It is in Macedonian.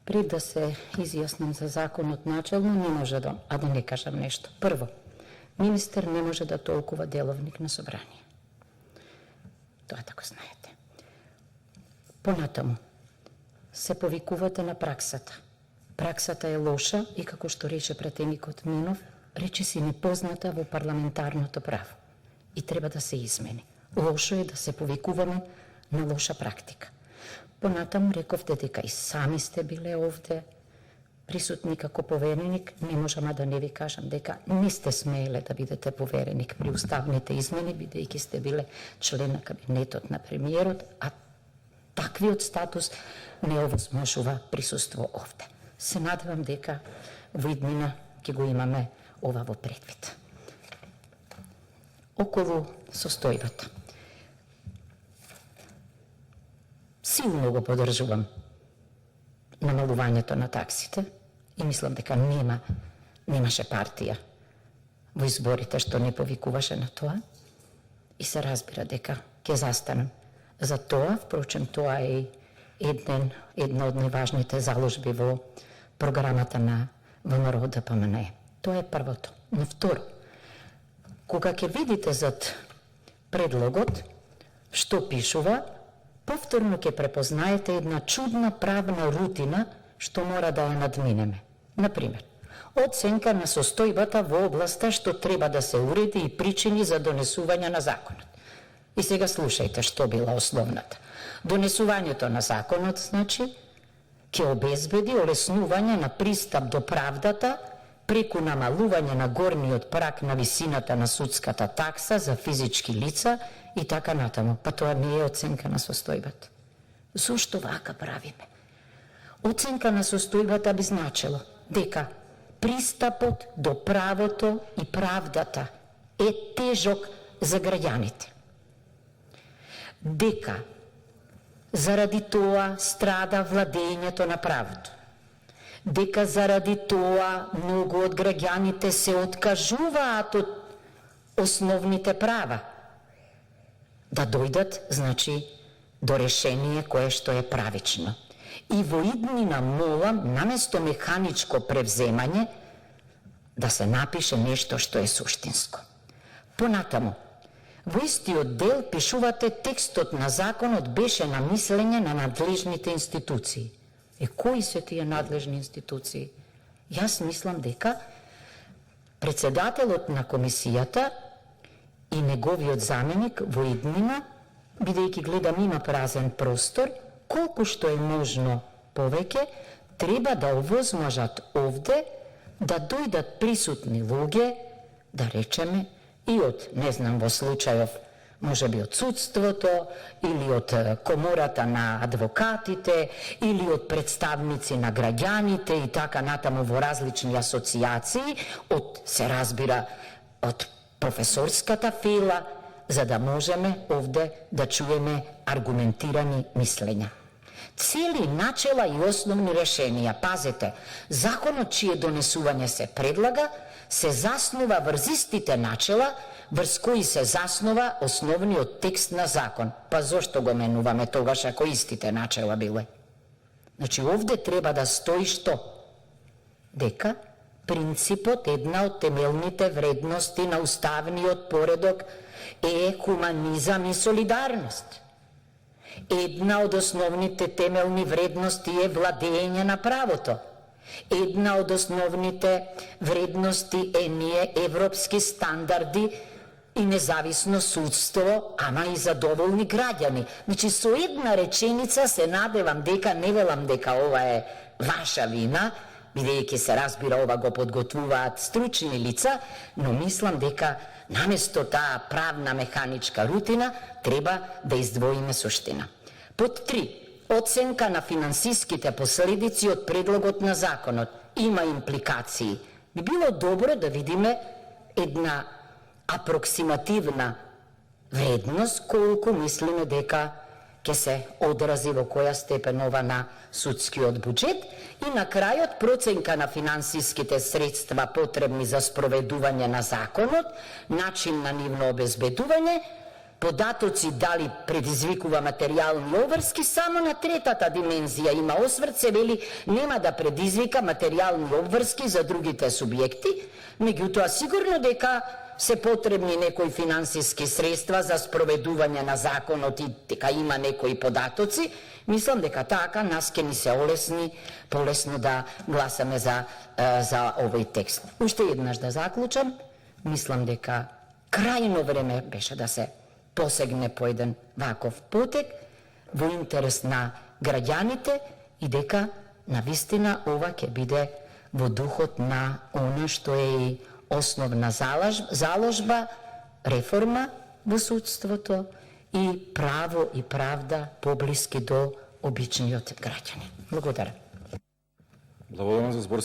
Пред да се изјаснам за законот начелно, не може да не кажам нешто. Прво, министер не може да толкува деловник на собрание. Тоа така знаете. Понатаму, се повикувате на праксата. Праксата е лоша и, како што рече пратеникот Минов, речиси непозната во парламентарното право и треба да се измени. Лошо е да се повикуваме на лоша практика. Понатаму рековте дека и сами сте биле овде присутни како повереник, не можам да не ви кажам дека не сте смееле да бидете повереник при уставните измени, бидејќи сте биле член на кабинетот на премиерот, а таквиот статус не овозможува присуство овде. Се надевам дека во иднина ќе го имаме ова во предвид. Околу состојбата. Силно го поддржувам намалувањето на таксите и мислам дека немаше партија во изборите што не повикуваше на тоа и се разбира дека ќе застанам за тоа. Впрочем, тоа е една од најважните заложби во програмата на ВМРО-ДПМНЕ. Тоа е првото. Но второ, кога ќе видите зад предлогот што пишува, повторно ќе препознаете една чудна правна рутина што мора да ја надминеме. Например, оценка на состојбата во областа што треба да се уреди и причини за донесување на законот. И сега слушајте што била основната. Донесувањето на законот, значи, ќе обезбеди олеснување на пристап до правдата преку намалување на горниот праг на висината на судската такса за физички лица и така натаму. Па тоа не е оценка на состојбата. Зошто вака правиме? Оценка на состојбата би значило дека пристапот до правото и правдата е тежок за граѓаните. Дека заради тоа страда владењето на правото. Дека заради тоа многу од граѓаните се откажуваат од основните права. Да дојдат, значи, до решение кое што е правично. И во иднина молам, наместо механичко превземање, да се напише нешто што е суштинско. Понатаму, во истиот дел пишувате текстот на законот беше на мислење на надлежните институции. Кои се тие надлежни институции? Јас мислам дека председателот на комисијата и неговиот заменик во иднина, бидејќи гледам има празен простор, колку што е можно повеќе, треба да овозможат овде да дојдат присутни луѓе, да речеме, и од, не знам, во случајов, може би од судството, или од комората на адвокатите, или од представници на граѓаните и така натаму во различни асоциации, од, се разбира, од професорската фила, за да можеме овде да чуеме аргументирани мислења. Цели начела и основни решенија, пазете, законот чие донесување се предлага, се заснува врз истите начела, врз кои се заснува основниот текст на закон. Па зошто го менуваме тогаш ако истите начела биле? Значи, овде треба да стои што? Дека принципот, една од темелните вредности на уставниот поредок е хуманизам и солидарност. Една од основните темелни вредности е владење на правото. Една од основните вредности е ние европски стандарди и независно судство, ама и задоволни граѓани. Значи, со една реченица се надевам дека, не велам дека ова е ваша вина, бидејќи се разбира ова го подготвуваат стручни лица, но мислам дека наместо таа правна механичка рутина треба да издвоиме суштина. Под 3. Оценка на финансиските последици од предлогот на законот. Има импликации. Би било добро да видиме една апроксимативна вредност, колку мислиме дека ќе се одрази во која степен ова на судскиот буџет и на крајот проценка на финансиските средства потребни за спроведување на законот, начин на нивно обезбедување податоци дали предизвикува материјални обврски, само на третата димензија има осврт, се вели нема да предизвика материјални обврски за другите субјекти, меѓутоа сигурно дека се потребни некои финансиски средства за спроведување на законот и дека има некои податоци, мислам дека така нас ќе ни се полесно да гласаме за овој текст. Уште еднаш да заклучам, мислам дека крајно време беше да се посегне по еден ваков потек во интерес на граѓаните и дека навистина ова ќе биде во духот на оно што е и основна заложба, реформа во судството и право и правда поблиски до обичниот граѓанин. Благодарам. Благодарам за збор.